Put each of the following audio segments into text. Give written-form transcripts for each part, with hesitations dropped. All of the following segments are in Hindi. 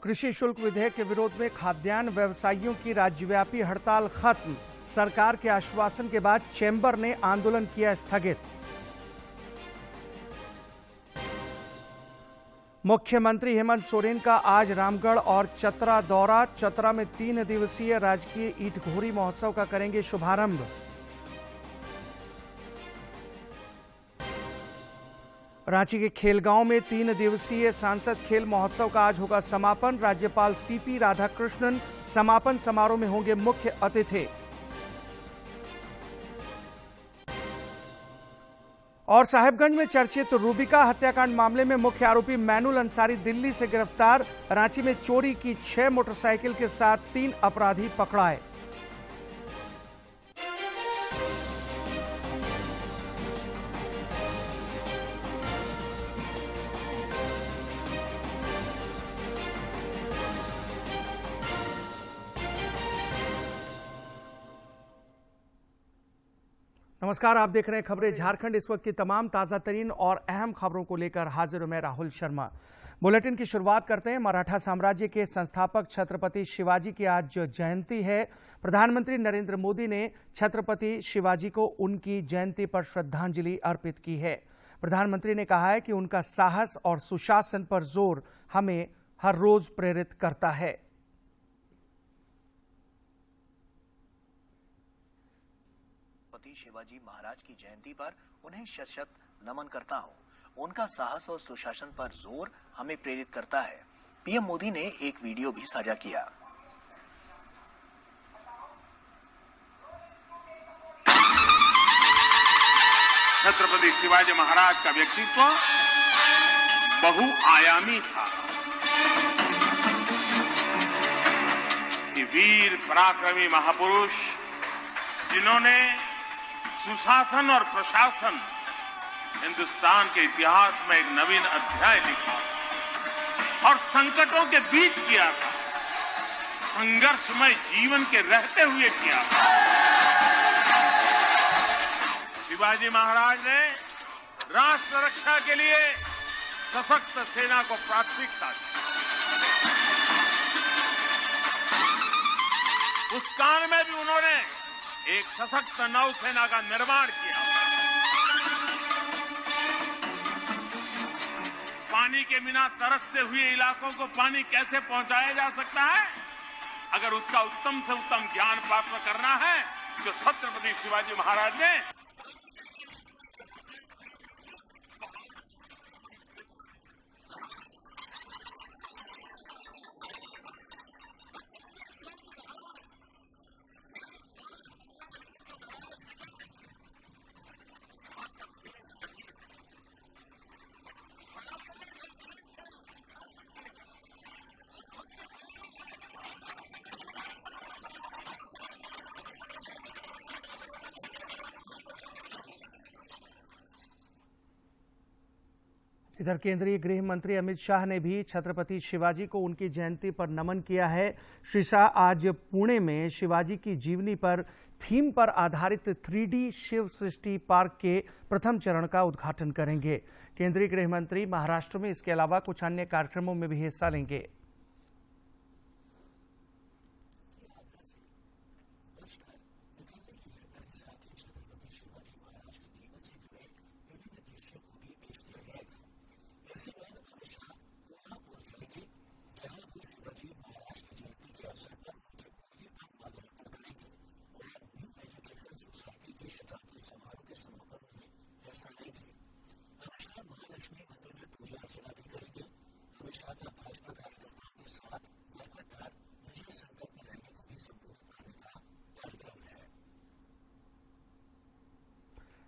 कृषि शुल्क विधेयक के विरोध में खाद्यान्न व्यवसायियों की राज्यव्यापी हड़ताल खत्म। सरकार के आश्वासन के बाद चैम्बर ने आंदोलन किया स्थगित। मुख्यमंत्री हेमंत सोरेन का आज रामगढ़ और चतरा दौरा। चतरा में 3 दिवसीय राजकीय ईंट घोरी महोत्सव का करेंगे शुभारंभ। रांची के खेलगांव में 3 दिवसीय सांसद खेल महोत्सव का आज होगा समापन। राज्यपाल सीपी राधाकृष्णन समापन समारोह में होंगे मुख्य अतिथि। और साहेबगंज में चर्चित रूबिका हत्याकांड मामले में मुख्य आरोपी मैनुल अंसारी दिल्ली से गिरफ्तार। रांची में चोरी की 6 मोटरसाइकिल के साथ 3 अपराधी पकड़ाए। नमस्कार, आप देख रहे हैं खबरें झारखंड। इस वक्त की तमाम ताजा तरीन और अहम खबरों को लेकर हाजिर हूं मैं राहुल शर्मा। बुलेटिन की शुरुआत करते हैं। मराठा साम्राज्य के संस्थापक छत्रपति शिवाजी की आज जयंती है। प्रधानमंत्री नरेंद्र मोदी ने छत्रपति शिवाजी को उनकी जयंती पर श्रद्धांजलि अर्पित की है। प्रधानमंत्री ने कहा है कि उनका साहस और सुशासन पर जोर हमें हर रोज प्रेरित करता है। शिवाजी महाराज की जयंती पर उन्हें शत-शत नमन करता हूं। उनका साहस और सुशासन पर जोर हमें प्रेरित करता है। पीएम मोदी ने एक वीडियो भी साझा किया। छत्रपति शिवाजी महाराज का व्यक्तित्व बहुआयामी था। ये वीर पराक्रमी महापुरुष जिन्होंने सुशासन और प्रशासन हिंदुस्तान के इतिहास में एक नवीन अध्याय लिखा और संकटों के बीच किया था, संघर्षमय जीवन के रहते हुए किया था। शिवाजी महाराज ने राष्ट्र रक्षा के लिए सशक्त सेना को प्राथमिकता दी। उस काल में भी उन्होंने एक सशक्त नौसेना का निर्माण किया। पानी के बिना तरसते हुए इलाकों को पानी कैसे पहुंचाया जा सकता है, अगर उसका उत्तम से उत्तम ज्ञान प्राप्त करना है तो छत्रपति शिवाजी महाराज ने इधर केंद्रीय गृह मंत्री अमित शाह ने भी छत्रपति शिवाजी को उनकी जयंती पर नमन किया है। श्री शाह आज पुणे में शिवाजी की जीवनी पर थीम पर आधारित 3D शिव सृष्टि पार्क के प्रथम चरण का उद्घाटन करेंगे। केंद्रीय गृह मंत्री महाराष्ट्र में इसके अलावा कुछ अन्य कार्यक्रमों में भी हिस्सा लेंगे।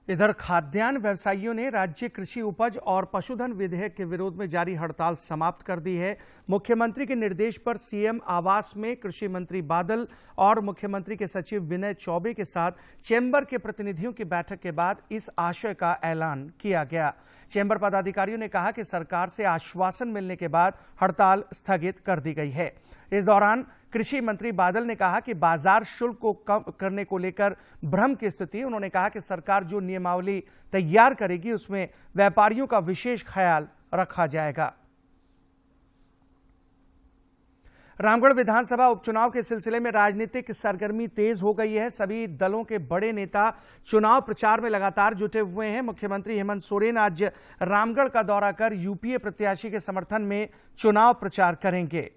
इधर खाद्यान्न व्यवसायियों ने राज्य कृषि उपज और पशुधन विधेयक के विरोध में जारी हड़ताल समाप्त कर दी है। मुख्यमंत्री के निर्देश पर सीएम आवास में कृषि मंत्री बादल और मुख्यमंत्री के सचिव विनय चौबे के साथ चैम्बर के प्रतिनिधियों की बैठक के बाद इस आशय का ऐलान किया गया। चैम्बर पदाधिकारियों ने कहा कि सरकार से आश्वासन मिलने के बाद हड़ताल स्थगित कर दी गई है। इस दौरान कृषि मंत्री बादल ने कहा कि बाजार शुल्क को कम करने को लेकर भ्रम की स्थिति। उन्होंने कहा कि सरकार जो नियमावली तैयार करेगी उसमें व्यापारियों का विशेष ख्याल रखा जाएगा। रामगढ़ विधानसभा उपचुनाव के सिलसिले में राजनीतिक सरगर्मी तेज हो गई है। सभी दलों के बड़े नेता चुनाव प्रचार में लगातार जुटे हुए हैं। मुख्यमंत्री हेमंत सोरेन आज रामगढ़ का दौरा कर यूपीए प्रत्याशी के समर्थन में चुनाव प्रचार करेंगे।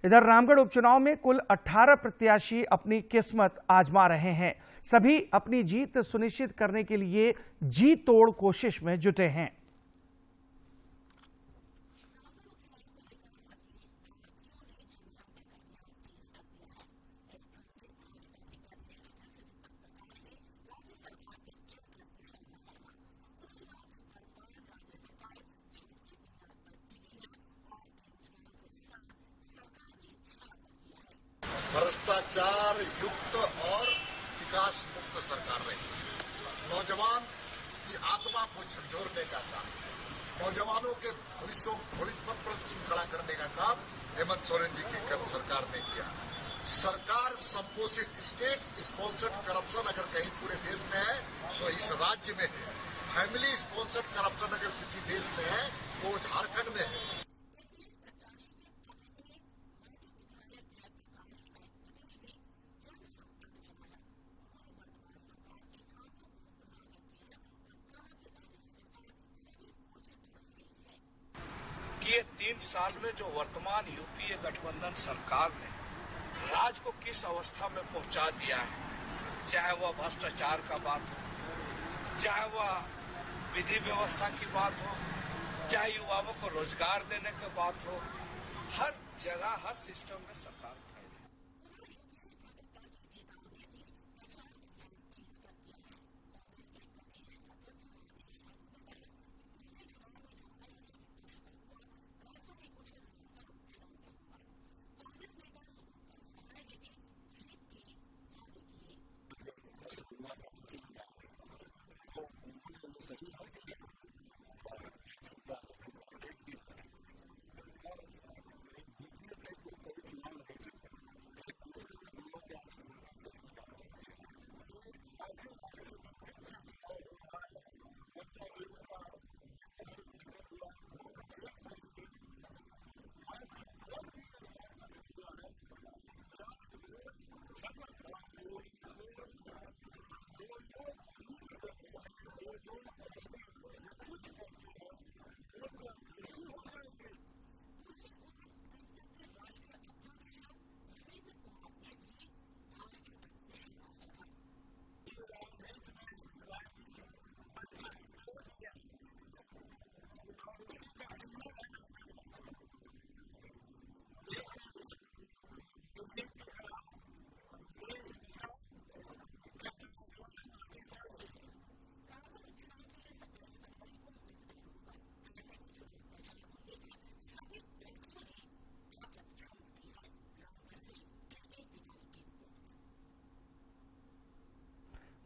इधर रामगढ़ उपचुनाव में कुल 18 प्रत्याशी अपनी किस्मत आजमा रहे हैं। सभी अपनी जीत सुनिश्चित करने के लिए जी तोड़ कोशिश में जुटे हैं। भ्रष्टाचार युक्त और विकास मुक्त सरकार रही है। नौजवान की आत्मा को झकझोरने का काम, नौजवानों के भविष्य पर प्रश्न खड़ा करने का काम हेमंत सोरेन जी की सरकार ने किया। सरकार संपोषित स्टेट स्पॉन्सर्ड करप्शन अगर कहीं पूरे देश में है तो इस राज्य में है। फैमिली स्पॉन्सर्ड करप्शन अगर किसी देश में है तो झारखंड में है। ये 3 साल में जो वर्तमान यूपीए गठबंधन सरकार ने राज्य को किस अवस्था में पहुंचा दिया है, चाहे वह भ्रष्टाचार का बात हो, चाहे वह विधि व्यवस्था की बात हो, चाहे युवाओं को रोजगार देने की बात हो, हर जगह हर सिस्टम में सरकार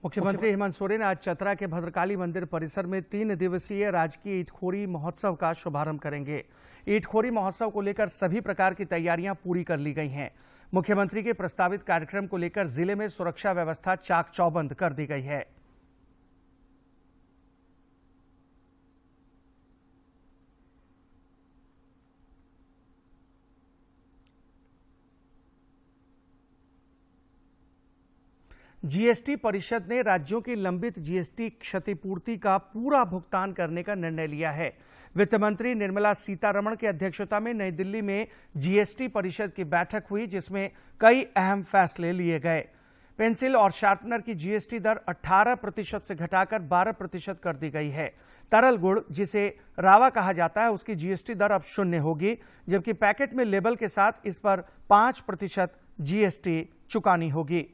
मुख्यमंत्री हेमंत सोरेन आज चतरा के भद्रकाली मंदिर परिसर में 3 दिवसीय राजकीय ईटखोरी महोत्सव का शुभारंभ करेंगे। ईटखोरी महोत्सव को लेकर सभी प्रकार की तैयारियां पूरी कर ली गई हैं। मुख्यमंत्री के प्रस्तावित कार्यक्रम को लेकर जिले में सुरक्षा व्यवस्था चाक चौबंद कर दी गई है। जीएसटी परिषद ने राज्यों की लंबित जीएसटी क्षतिपूर्ति का पूरा भुगतान करने का निर्णय लिया है। वित्त मंत्री निर्मला सीतारमण की अध्यक्षता में नई दिल्ली में जीएसटी परिषद की बैठक हुई, जिसमें कई अहम फैसले लिए गए। पेंसिल और शार्पनर की जीएसटी दर 18% से घटाकर 12% कर दी गई है। तरल गुड़, जिसे रावा कहा जाता है, उसकी जीएसटी दर अब 0 होगी, जबकि पैकेट में लेबल के साथ इस पर 5% जीएसटी चुकानी होगी।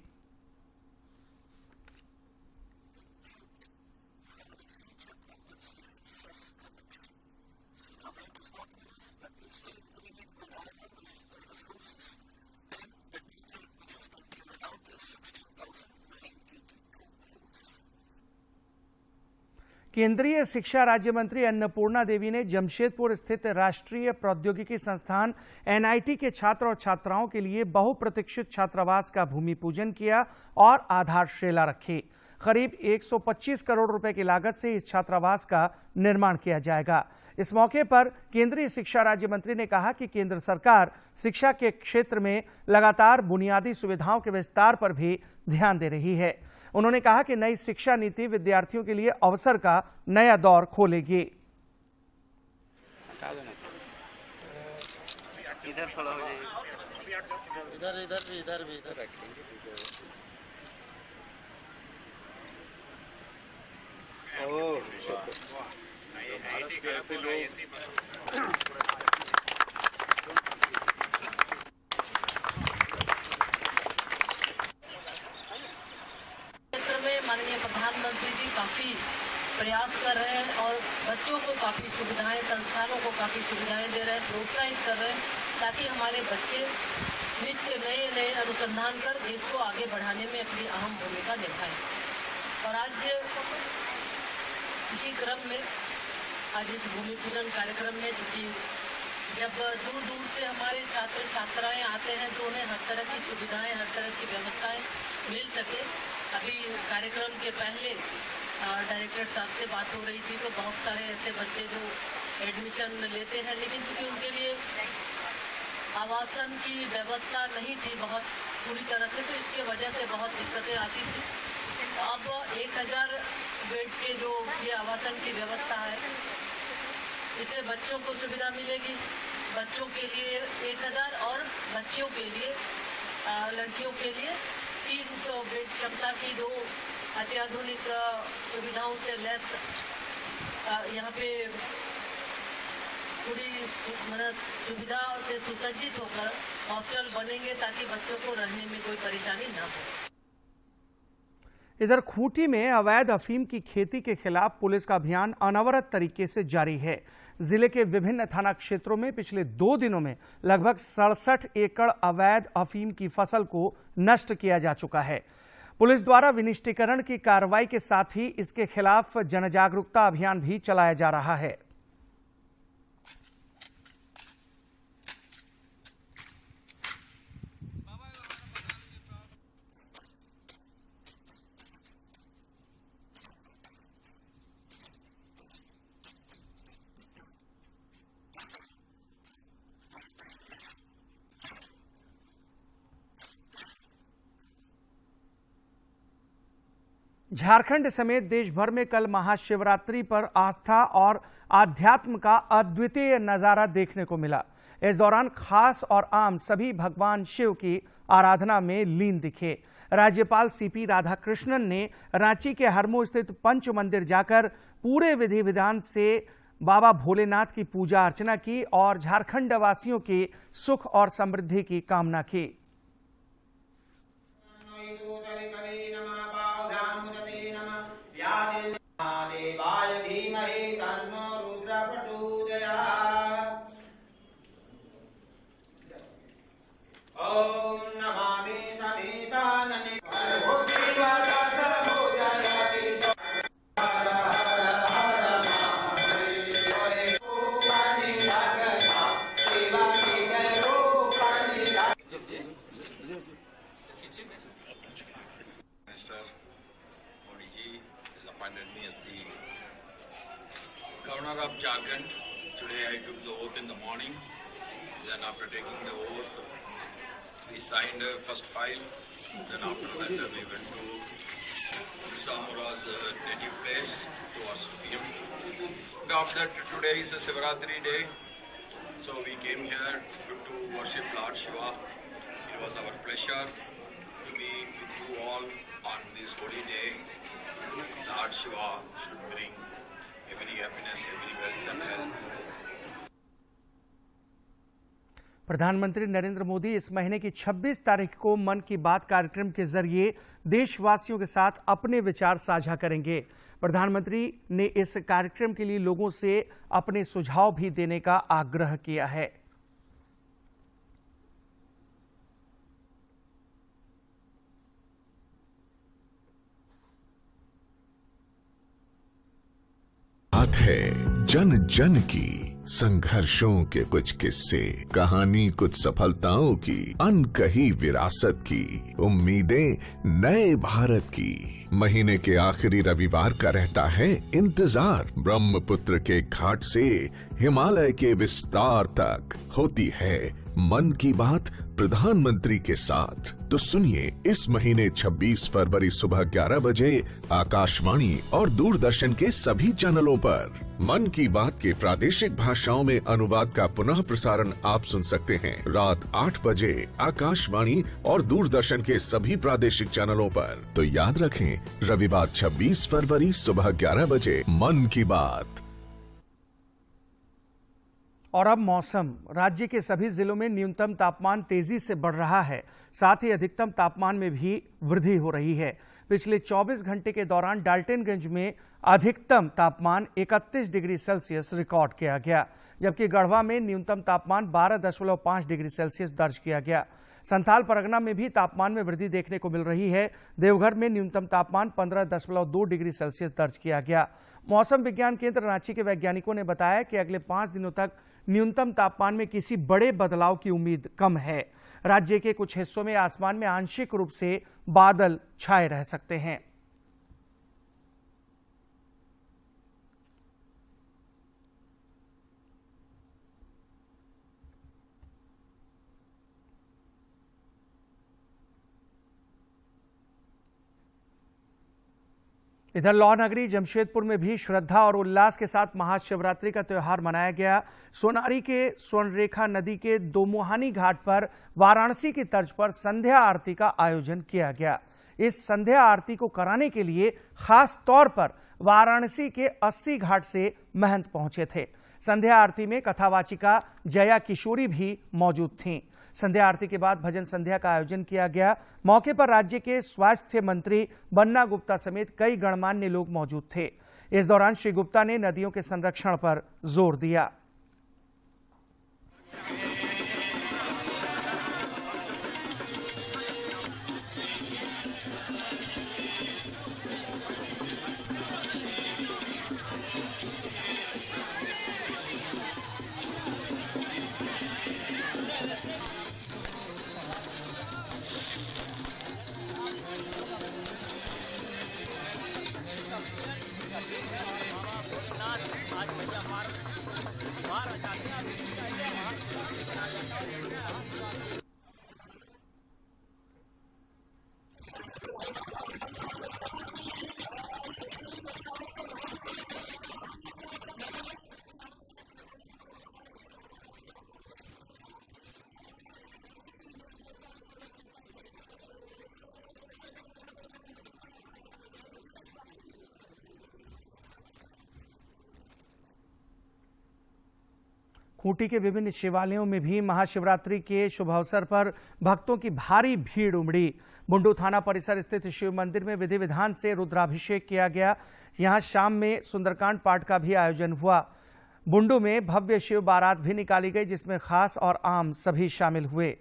केंद्रीय शिक्षा राज्य मंत्री अन्नपूर्णा देवी ने जमशेदपुर स्थित राष्ट्रीय प्रौद्योगिकी संस्थान एनआईटी के छात्र और छात्राओं के लिए बहुप्रतीक्षित छात्रावास का भूमि पूजन किया और आधारशिला रखी। करीब 125 करोड़ रुपए की लागत से इस छात्रावास का निर्माण किया जाएगा। इस मौके पर केंद्रीय शिक्षा राज्य मंत्री ने कहा कि केंद्र सरकार शिक्षा के क्षेत्र में लगातार बुनियादी सुविधाओं के विस्तार पर भी ध्यान दे रही है। उन्होंने कहा कि नई शिक्षा नीति विद्यार्थियों के लिए अवसर का नया दौर खोलेगी। इधर भी रखेंगे। माननीय प्रधानमंत्री जी काफी प्रयास कर रहे हैं और बच्चों को काफी सुविधाएं, संस्थानों को काफी सुविधाएं दे रहे हैं, प्रोत्साहित कर रहे हैं ताकि हमारे बच्चे नित्य नए अनुसंधान कर देश को आगे बढ़ाने में अपनी अहम भूमिका निभाएं। और आज इसी क्रम में आज इस भूमि पूजन कार्यक्रम में क्योंकि जब दूर दूर से हमारे छात्र छात्राएं आते हैं तो उन्हें हर तरह की सुविधाएं, हर तरह की व्यवस्थाएं मिल सके। अभी कार्यक्रम के पहले डायरेक्टर साहब से बात हो रही थी तो बहुत सारे ऐसे बच्चे जो एडमिशन लेते हैं लेकिन क्योंकि उनके लिए आवासन की व्यवस्था नहीं थी बहुत पूरी तरह से, तो इसके वजह से बहुत दिक्कतें आती थी। अब 1000 बेड के जो ये आवासन की व्यवस्था है इससे बच्चों को सुविधा मिलेगी। बच्चों के लिए 1000 और बच्चियों के लिए, लड़कियों के लिए 300 बेड क्षमता की दो अत्याधुनिक सुविधाओं से लैस यहाँ पे पूरी सुविधा से सुसज्जित होकर हॉस्टल बनेंगे ताकि बच्चों को रहने में कोई परेशानी ना हो। इधर खूंटी में अवैध अफीम की खेती के खिलाफ पुलिस का अभियान अनवरत तरीके से जारी है। जिले के विभिन्न थाना क्षेत्रों में पिछले 2 दिनों में लगभग 67 एकड़ अवैध अफीम की फसल को नष्ट किया जा चुका है। पुलिस द्वारा विनिष्टीकरण की कार्रवाई के साथ ही इसके खिलाफ जनजागरूकता अभियान भी चलाया जा रहा है। झारखंड समेत देश भर में कल महाशिवरात्रि पर आस्था और आध्यात्म का अद्वितीय नजारा देखने को मिला। इस दौरान खास और आम सभी भगवान शिव की आराधना में लीन दिखे। राज्यपाल सीपी राधाकृष्णन ने रांची के हरमो स्थित पंच मंदिर जाकर पूरे विधि विधान से बाबा भोलेनाथ की पूजा अर्चना की और झारखंड वासियों की सुख और समृद्धि की कामना की। देवाय धीमहि तन्नो रुद्र प्रचोदयात्। ओम Namami समीसाननि Governor of Jharkhand. Today I took the oath in the morning. Then after taking the oath, we signed a first file. Then after that we went to Birsa Munda's native place to worship him. After that today is a Shivaratri day. So we came here to worship Lord Shiva. It was our pleasure to be with you all on this holy day. Lord Shiva should bring every happiness, every wealth and health. प्रधानमंत्री नरेंद्र मोदी इस महीने की 26 तारीख को मन की बात कार्यक्रम के जरिए देशवासियों के साथ अपने विचार साझा करेंगे। प्रधानमंत्री ने इस कार्यक्रम के लिए लोगों से अपने सुझाव भी देने का आग्रह किया है। बात है जन जन की, संघर्षों के कुछ किस्से, कहानी कुछ सफलताओं की, अनकही विरासत की, उम्मीदें नए भारत की। महीने के आखिरी रविवार का रहता है इंतजार। ब्रह्मपुत्र के घाट से हिमालय के विस्तार तक होती है मन की बात प्रधानमंत्री के साथ। तो सुनिए इस महीने 26 फरवरी सुबह 11 बजे आकाशवाणी और दूरदर्शन के सभी चैनलों पर मन की बात के प्रादेशिक भाषाओं में अनुवाद का पुनः प्रसारण आप सुन सकते हैं रात 8 बजे आकाशवाणी और दूरदर्शन के सभी प्रादेशिक चैनलों पर। तो याद रखें, रविवार 26 फरवरी सुबह 11 बजे मन की बात। और अब मौसम। राज्य के सभी जिलों में न्यूनतम तापमान तेजी से बढ़ रहा है, साथ ही अधिकतम तापमान में भी वृद्धि हो रही है। पिछले 24 घंटे के दौरान डाल्टनगंज में अधिकतम तापमान 31 डिग्री सेल्सियस रिकॉर्ड किया गया, जबकि गढ़वा में न्यूनतम तापमान 12.5 डिग्री सेल्सियस दर्ज किया गया। संथाल परगना में भी तापमान में वृद्धि देखने को मिल रही है। देवघर में न्यूनतम तापमान 15.2 डिग्री सेल्सियस दर्ज किया गया। मौसम विज्ञान केंद्र रांची के वैज्ञानिकों ने बताया कि अगले 5 दिनों तक न्यूनतम तापमान में किसी बड़े बदलाव की उम्मीद कम है। राज्य के कुछ हिस्सों में आसमान में आंशिक रूप से बादल छाए रह सकते हैं। इधर लौ नगरी जमशेदपुर में भी श्रद्धा और उल्लास के साथ महाशिवरात्रि का त्यौहार मनाया गया। सोनारी के स्वर्णरेखा नदी के दोमुहानी घाट पर वाराणसी की तर्ज पर संध्या आरती का आयोजन किया गया। इस संध्या आरती को कराने के लिए खास तौर पर वाराणसी के 80 घाट से महंत पहुंचे थे। संध्या आरती में कथावाचिका जया किशोरी भी मौजूद थीं। संध्या आरती के बाद भजन संध्या का आयोजन किया गया। मौके पर राज्य के स्वास्थ्य मंत्री बन्ना गुप्ता समेत कई गणमान्य लोग मौजूद थे। इस दौरान श्री गुप्ता ने नदियों के संरक्षण पर जोर दिया। खूंटी के विभिन्न शिवालयों में भी महाशिवरात्रि के शुभ अवसर पर भक्तों की भारी भीड़ उमड़ी। बुंडू थाना परिसर स्थित शिव मंदिर में विधि विधान से रुद्राभिषेक किया गया। यहां शाम में सुंदरकांड पाठ का भी आयोजन हुआ। बुंडू में भव्य शिव बारात भी निकाली गई, जिसमें खास और आम सभी शामिल हुए।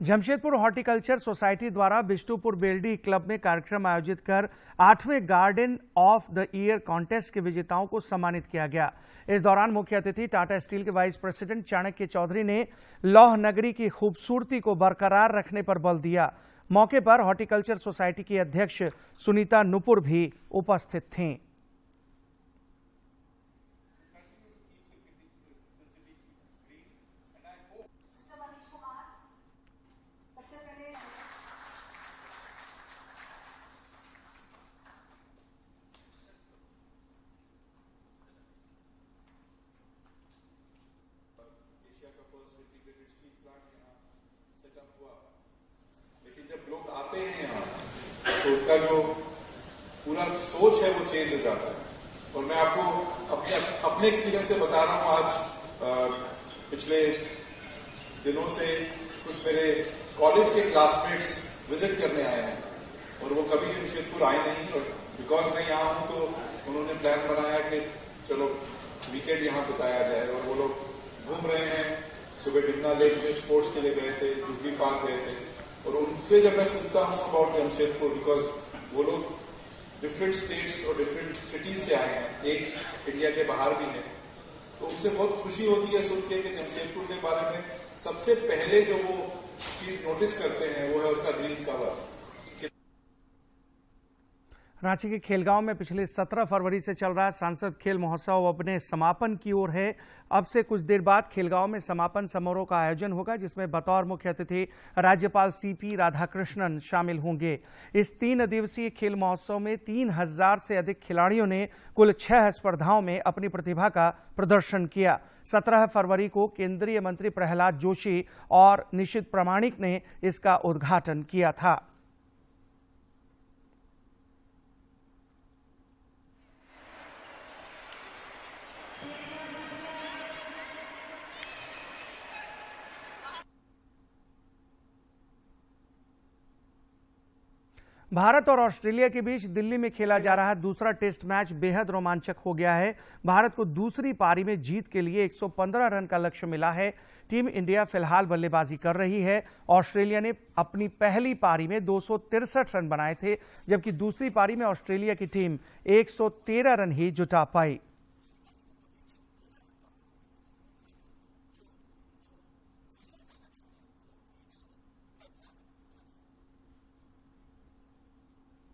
जमशेदपुर हॉर्टिकल्चर सोसाइटी द्वारा बिष्टुपुर बेलडी क्लब में कार्यक्रम आयोजित कर 8वें garden of the year contest के विजेताओं को सम्मानित किया गया। इस दौरान मुख्य अतिथि टाटा स्टील के वाइस प्रेसिडेंट चाणक्य चौधरी ने लौह नगरी की खूबसूरती को बरकरार रखने पर बल दिया। मौके पर हॉर्टिकल्चर सोसाइटी की अध्यक्ष सुनीता नुपुर भी उपस्थित थीं। लेकिन जब लोग आते हैं यहाँ तो उनका जो पूरा सोच है वो चेंज हो जाता है। और मैं आपको अपने एक्सपीरियंस से बता रहा हूँ। आज पिछले दिनों से कुछ मेरे कॉलेज के क्लासमेट्स विजिट करने आए हैं और वो कभी जमशेदपुर आए नहीं, और बिकॉज मैं यहाँ हूँ तो उन्होंने प्लान बनाया कि चलो वीकेंड यहाँ बिताया जाए, और वो लोग घूम रहे हैं। सुबह डिमना लेक में स्पोर्ट्स के लिए गए थे, जुबली पार्क गए थे, और उनसे जब मैं सुनता हूँ अबाउट जमशेदपुर, बिकॉज वो लोग डिफरेंट स्टेट्स और डिफरेंट सिटीज से आए हैं, एक इंडिया के बाहर भी हैं, तो उनसे बहुत खुशी होती है सुन के कि जमशेदपुर के बारे में सबसे पहले जो वो चीज नोटिस करते हैं वो है उसका ग्रीन कवर। रांची के खेलगांव में पिछले 17 फरवरी से चल रहा सांसद खेल महोत्सव अपने समापन की ओर है। अब से कुछ देर बाद खेलगांव में समापन समारोह का आयोजन होगा, जिसमें बतौर मुख्य अतिथि राज्यपाल सीपी राधाकृष्णन शामिल होंगे। इस 3 दिवसीय खेल महोत्सव में 3000 से अधिक खिलाड़ियों ने कुल 6 स्पर्धाओं में अपनी प्रतिभा का प्रदर्शन किया। 17 फरवरी को केंद्रीय मंत्री प्रहलाद जोशी और निशित प्रामाणिक ने इसका उद्घाटन किया था। भारत और ऑस्ट्रेलिया के बीच दिल्ली में खेला जा रहा दूसरा टेस्ट मैच बेहद रोमांचक हो गया है। भारत को दूसरी पारी में जीत के लिए 115 रन का लक्ष्य मिला है। टीम इंडिया फिलहाल बल्लेबाजी कर रही है। ऑस्ट्रेलिया ने अपनी पहली पारी में 263 रन बनाए थे, जबकि दूसरी पारी में ऑस्ट्रेलिया की टीम 113 रन ही जुटा पाई।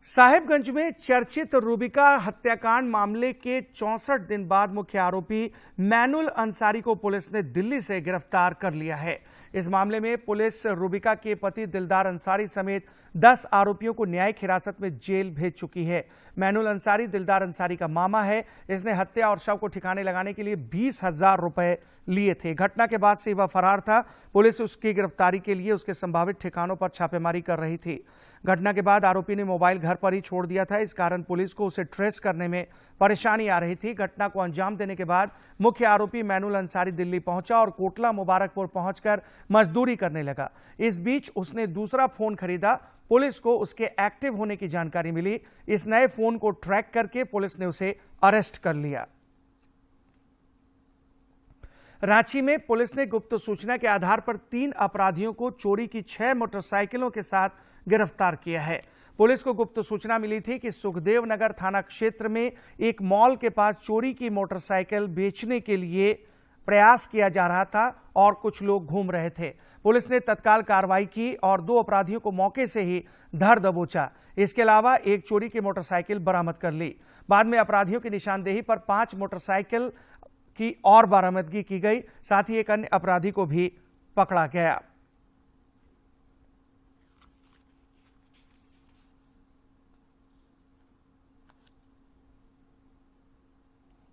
साहिबगंज में चर्चित रूबिका हत्याकांड मामले के 64 दिन बाद मुख्य आरोपी मैनुल अंसारी को पुलिस ने दिल्ली से गिरफ्तार कर लिया है। इस मामले में पुलिस रूबिका के पति दिलदार अंसारी समेत 10 आरोपियों को न्यायिक हिरासत में जेल भेज चुकी है। मैनुल अंसारी दिलदार अंसारी का मामा है। इसने हत्या और शव को ठिकाने लगाने के लिए 20,000 रुपए लिए थे। घटना के बाद से वह फरार था। पुलिस उसकी गिरफ्तारी के लिए उसके संभावित ठिकानों पर छापेमारी कर रही थी। घटना के बाद आरोपी ने मोबाइल घर पर ही छोड़ दिया था। इस कारण पुलिस को उसे ट्रेस करने में परेशानी आ रही थी। घटना को अंजाम देने के बाद मुख्य आरोपी मैनुल अंसारी दिल्ली पहुंचा और कोटला मुबारकपुर पहुंचकर मजदूरी करने लगा। इस बीच उसने दूसरा फोन खरीदा। पुलिस को उसके एक्टिव होने की जानकारी मिली। इस नए फोन को ट्रैक करके पुलिस ने उसे अरेस्ट कर लिया। रांची में पुलिस ने गुप्त सूचना के आधार पर 3 अपराधियों को चोरी की 6 मोटरसाइकिलों के साथ गिरफ्तार किया है। पुलिस को गुप्त सूचना मिली थी कि सुखदेव नगर थाना क्षेत्र में एक मॉल के पास चोरी की मोटरसाइकिल बेचने के लिए प्रयास किया जा रहा था और कुछ लोग घूम रहे थे। पुलिस ने तत्काल कार्रवाई की और 2 अपराधियों को मौके से ही धर दबोचा। इसके अलावा एक चोरी की मोटरसाइकिल बरामद कर ली। बाद में अपराधियों की निशानदेही पर 5 मोटरसाइकिल की और बरामदगी की गई। साथ ही एक अन्य अपराधी को भी पकड़ा गया।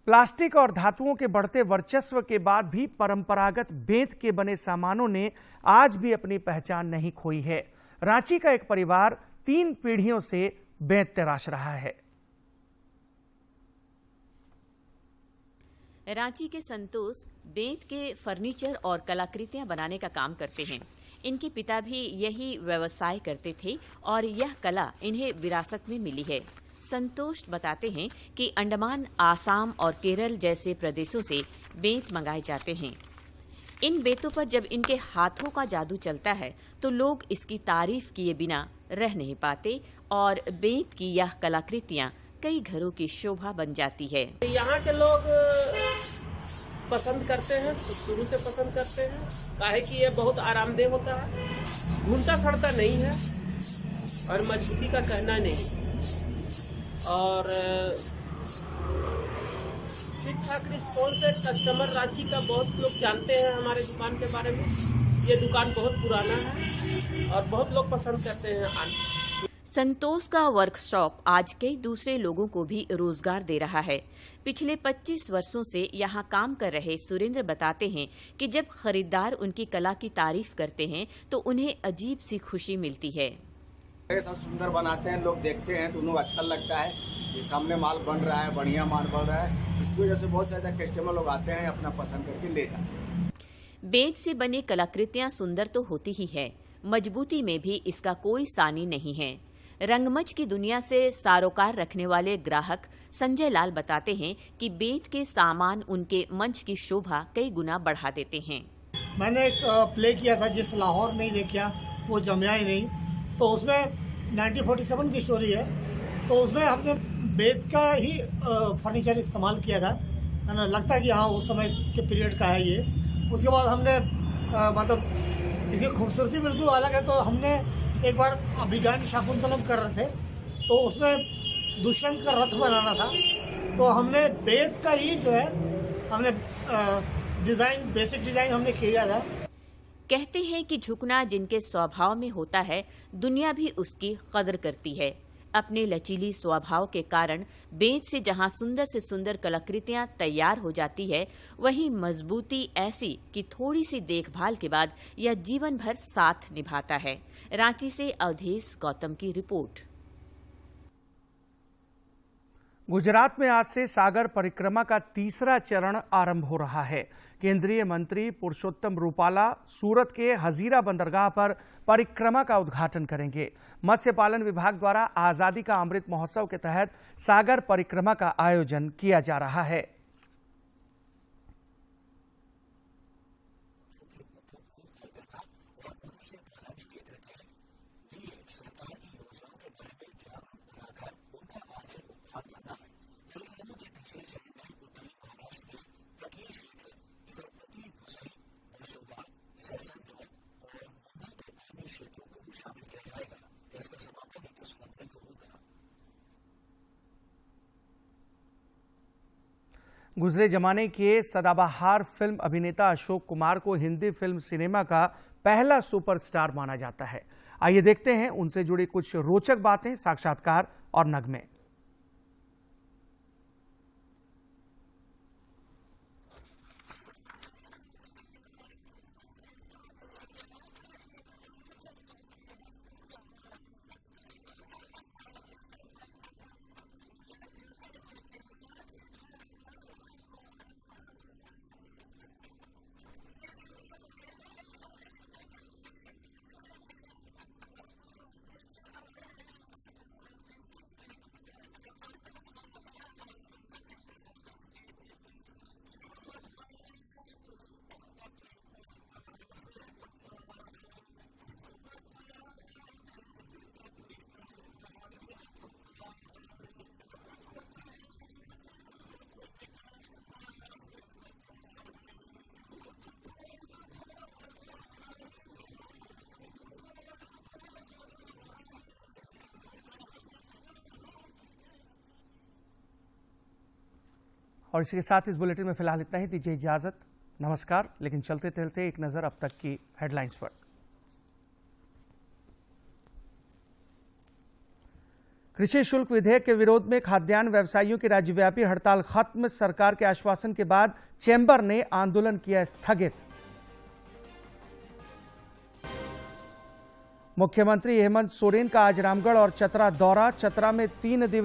प्लास्टिक और धातुओं के बढ़ते वर्चस्व के बाद भी परंपरागत बेंत के बने सामानों ने आज भी अपनी पहचान नहीं खोई है। रांची का एक परिवार 3 पीढ़ियों से बेंत तराश रहा है। रांची के संतोष बेंत के फर्नीचर और कलाकृतियां बनाने का काम करते हैं। इनके पिता भी यही व्यवसाय करते थे और यह कला इन्हें विरासत में मिली है। संतोष बताते हैं कि अंडमान, आसाम और केरल जैसे प्रदेशों से बेंत मंगाए जाते हैं। इन बेंतों पर जब इनके हाथों का जादू चलता है तो लोग इसकी तारीफ किए बिना रह नहीं पाते और बेंत की यह कलाकृतियां कई घरों की शोभा बन जाती है। यहाँ के लोग पसंद करते हैं, शुरू से पसंद करते हैं, काहे कि ये बहुत आरामदेह होता है, घूमता सड़ता नहीं है और मजबूती का कहना नहीं, और ठीक ठाक रिस्पॉन्स है। कस्टमर रांची का बहुत लोग जानते हैं हमारे दुकान के बारे में। ये दुकान बहुत पुराना है और बहुत लोग पसंद करते हैं। संतोष का वर्कशॉप आज कई दूसरे लोगों को भी रोजगार दे रहा है। पिछले 25 वर्षों से यहाँ काम कर रहे सुरेंद्र बताते हैं कि जब खरीदार उनकी कला की तारीफ करते हैं तो उन्हें अजीब सी खुशी मिलती है। सब सुंदर बनाते हैं, लोग देखते हैं तो उन्हें अच्छा लगता है। ये सामने माल बन रहा है, बढ़िया माल बन रहा है, इसकी वजह से बहुत से ऐसे कस्टमर लोग आते हैं, अपना पसंद करके ले जाते हैं। बेंत से बनी कलाकृतियां सुंदर तो होती ही है, मजबूती में भी इसका कोई सानी नहीं है। रंगमंच की दुनिया से सारोकार रखने वाले ग्राहक संजय लाल बताते हैं कि बेंत के सामान उनके मंच की शोभा कई गुना बढ़ा देते हैं। मैंने एक प्ले किया था जिस लाहौर नहीं देखा वो जमया ही नहीं, तो उसमें 1947 की स्टोरी है, तो उसमें हमने बेंत का ही फर्नीचर इस्तेमाल किया था, है ना। लगता है कि हाँ उस समय के पीरियड का है ये। उसके बाद हमने मतलब इसकी खूबसूरती बिल्कुल अलग है, तो हमने एक बार अभिज्ञान शाकुंतलम कर रहे थे, तो उसमें दुष्यंत का रथ बनाना था, तो हमने बेंत का ही जो है हमने डिज़ाइन, बेसिक डिज़ाइन हमने किया था। कहते हैं कि झुकना जिनके स्वभाव में होता है, दुनिया भी उसकी कदर करती है। अपने लचीली स्वभाव के कारण बेंत से जहां सुंदर से सुंदर कलाकृतियां तैयार हो जाती है, वहीं मजबूती ऐसी कि थोड़ी सी देखभाल के बाद यह जीवन भर साथ निभाता है। रांची से अवधेश गौतम की रिपोर्ट। गुजरात में आज से सागर परिक्रमा का तीसरा चरण आरंभ हो रहा है। केंद्रीय मंत्री पुरुषोत्तम रूपाला सूरत के हजीरा बंदरगाह पर परिक्रमा का उद्घाटन करेंगे। मत्स्य पालन विभाग द्वारा आजादी का अमृत महोत्सव के तहत सागर परिक्रमा का आयोजन किया जा रहा है। गुजरे जमाने के सदाबहार फिल्म अभिनेता अशोक कुमार को हिंदी फिल्म सिनेमा का पहला सुपरस्टार माना जाता है। आइए देखते हैं उनसे जुड़ी कुछ रोचक बातें, साक्षात्कार और नगमे। और इसी के साथ इस बुलेटिन में फिलहाल इतना ही। दीजिए इजाजत, नमस्कार। लेकिन चलते चलते एक नजर अब तक की हेडलाइंस पर। कृषि शुल्क विधेयक के विरोध में खाद्यान्न व्यवसायियों की राज्यव्यापी हड़ताल खत्म। सरकार के आश्वासन के बाद चैम्बर ने आंदोलन किया स्थगित। मुख्यमंत्री हेमंत सोरेन का आज रामगढ़ और चतरा दौरा। चतरा में 3 दिवसीय